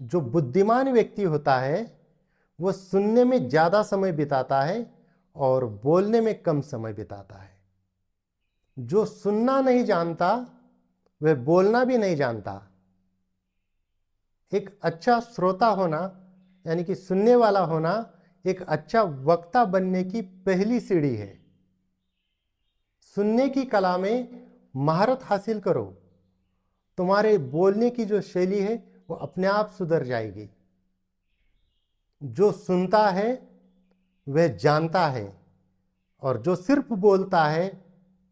जो बुद्धिमान व्यक्ति होता है वो सुनने में ज़्यादा समय बिताता है और बोलने में कम समय बिताता है। जो सुनना नहीं जानता वह बोलना भी नहीं जानता। एक अच्छा श्रोता होना यानी कि सुनने वाला होना एक अच्छा वक्ता बनने की पहली सीढ़ी है। सुनने की कला में महारत हासिल करो, तुम्हारे बोलने की जो शैली है वो अपने आप सुधर जाएगी। जो सुनता है वह जानता है और जो सिर्फ बोलता है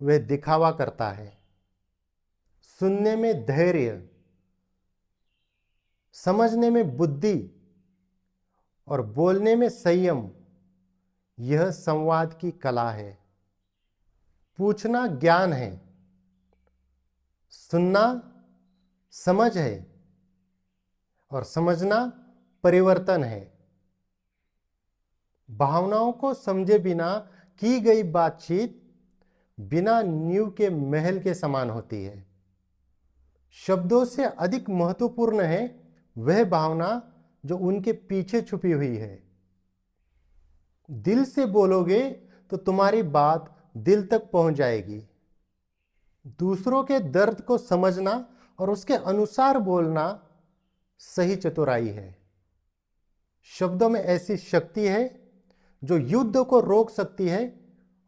वह दिखावा करता है। सुनने में धैर्य, समझने में बुद्धि और बोलने में संयम, यह संवाद की कला है। पूछना ज्ञान है, सुनना समझ है और समझना परिवर्तन है। भावनाओं को समझे बिना की गई बातचीत बिना नींव के महल के समान होती है। शब्दों से अधिक महत्वपूर्ण है वह भावना जो उनके पीछे छुपी हुई है। दिल से बोलोगे तो तुम्हारी बात दिल तक पहुंच जाएगी। दूसरों के दर्द को समझना और उसके अनुसार बोलना सही चतुराई है। शब्दों में ऐसी शक्ति है जो युद्ध को रोक सकती है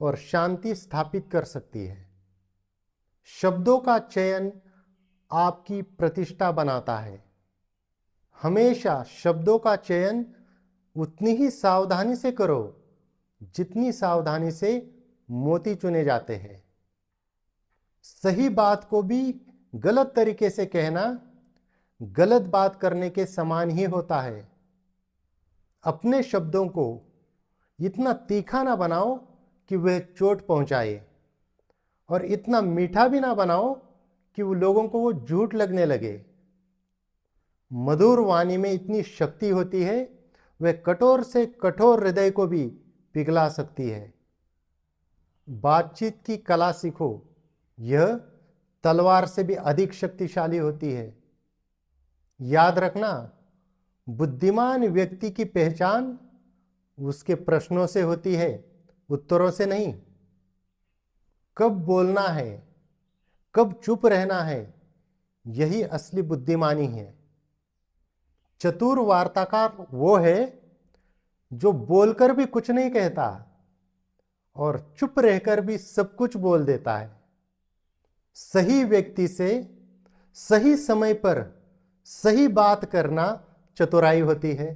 और शांति स्थापित कर सकती है। शब्दों का चयन आपकी प्रतिष्ठा बनाता है। हमेशा शब्दों का चयन उतनी ही सावधानी से करो जितनी सावधानी से मोती चुने जाते हैं। सही बात को भी गलत तरीके से कहना गलत बात करने के समान ही होता है। अपने शब्दों को इतना तीखा ना बनाओ कि वह चोट पहुंचाए और इतना मीठा भी ना बनाओ कि वो लोगों को वो झूठ लगने लगे। मधुर वाणी में इतनी शक्ति होती है, वह कठोर से कठोर हृदय को भी पिघला सकती है। बातचीत की कला सीखो, यह तलवार से भी अधिक शक्तिशाली होती है। याद रखना, बुद्धिमान व्यक्ति की पहचान उसके प्रश्नों से होती है, उत्तरों से नहीं। कब बोलना है, कब चुप रहना है, यही असली बुद्धिमानी है। चतुर वार्ताकार वो है जो बोलकर भी कुछ नहीं कहता और चुप रहकर भी सब कुछ बोल देता है। सही व्यक्ति से सही समय पर सही बात करना चतुराई होती है।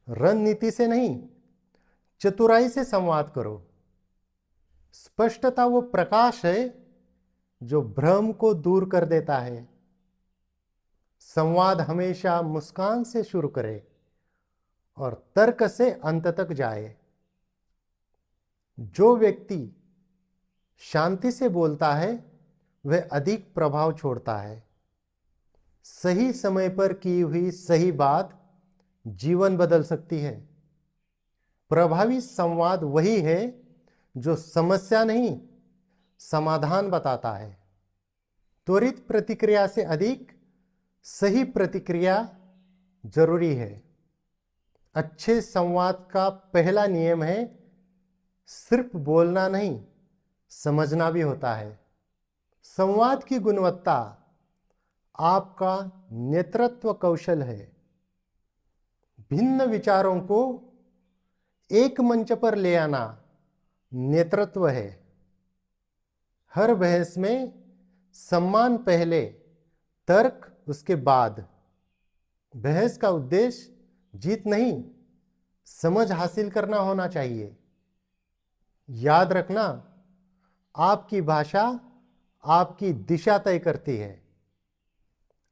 रणनीति से नहीं, चतुराई से संवाद करो। स्पष्टता वो प्रकाश है जो भ्रम को दूर कर देता है। संवाद हमेशा मुस्कान से शुरू करे और तर्क से अंत तक जाए। जो व्यक्ति शांति से बोलता है वह अधिक प्रभाव छोड़ता है। सही समय पर की हुई सही बात जीवन बदल सकती है। प्रभावी संवाद वही है जो समस्या नहीं, समाधान बताता है। त्वरित प्रतिक्रिया से अधिक सही प्रतिक्रिया जरूरी है। अच्छे संवाद का पहला नियम है सिर्फ बोलना नहीं, समझना भी होता है। संवाद की गुणवत्ता आपका नेतृत्व कौशल है। भिन्न विचारों को एक मंच पर ले आना नेतृत्व है। हर बहस में सम्मान पहले, तर्क उसके बाद। बहस का उद्देश्य जीत नहीं, समझ हासिल करना होना चाहिए। याद रखना, आपकी भाषा आपकी दिशा तय करती है।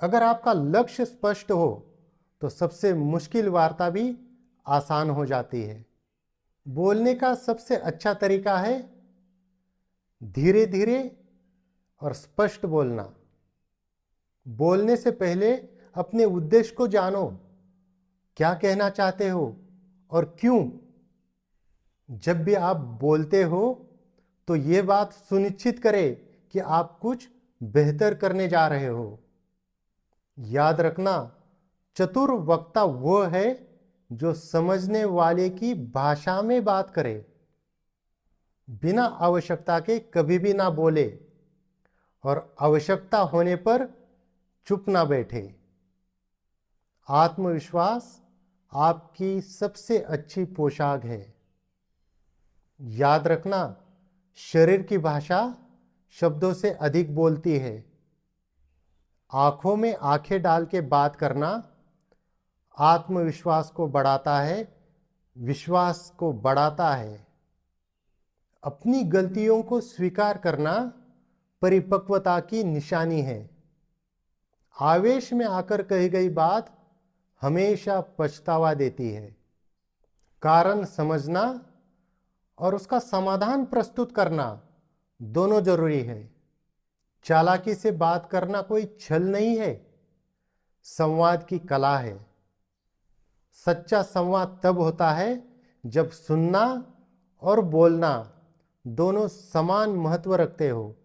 अगर आपका लक्ष्य स्पष्ट हो तो सबसे मुश्किल वार्ता भी आसान हो जाती है। बोलने का सबसे अच्छा तरीका है धीरे धीरे और स्पष्ट बोलना। बोलने से पहले अपने उद्देश्य को जानो, क्या कहना चाहते हो और क्यों। जब भी आप बोलते हो तो ये बात सुनिश्चित करें कि आप कुछ बेहतर करने जा रहे हो। याद रखना, चतुर वक्ता वो है जो समझने वाले की भाषा में बात करे, बिना आवश्यकता के कभी भी ना बोले और आवश्यकता होने पर चुप ना बैठे। आत्मविश्वास आपकी सबसे अच्छी पोशाक है। याद रखना, शरीर की भाषा शब्दों से अधिक बोलती है। आंखों में आंखें डाल के बात करना आत्मविश्वास को बढ़ाता है, विश्वास को बढ़ाता है। अपनी गलतियों को स्वीकार करना परिपक्वता की निशानी है। आवेश में आकर कही गई बात हमेशा पछतावा देती है। कारण समझना और उसका समाधान प्रस्तुत करना दोनों जरूरी है। चालाकी से बात करना कोई छल नहीं है, संवाद की कला है। सच्चा संवाद तब होता है जब सुनना और बोलना दोनों समान महत्व रखते हो।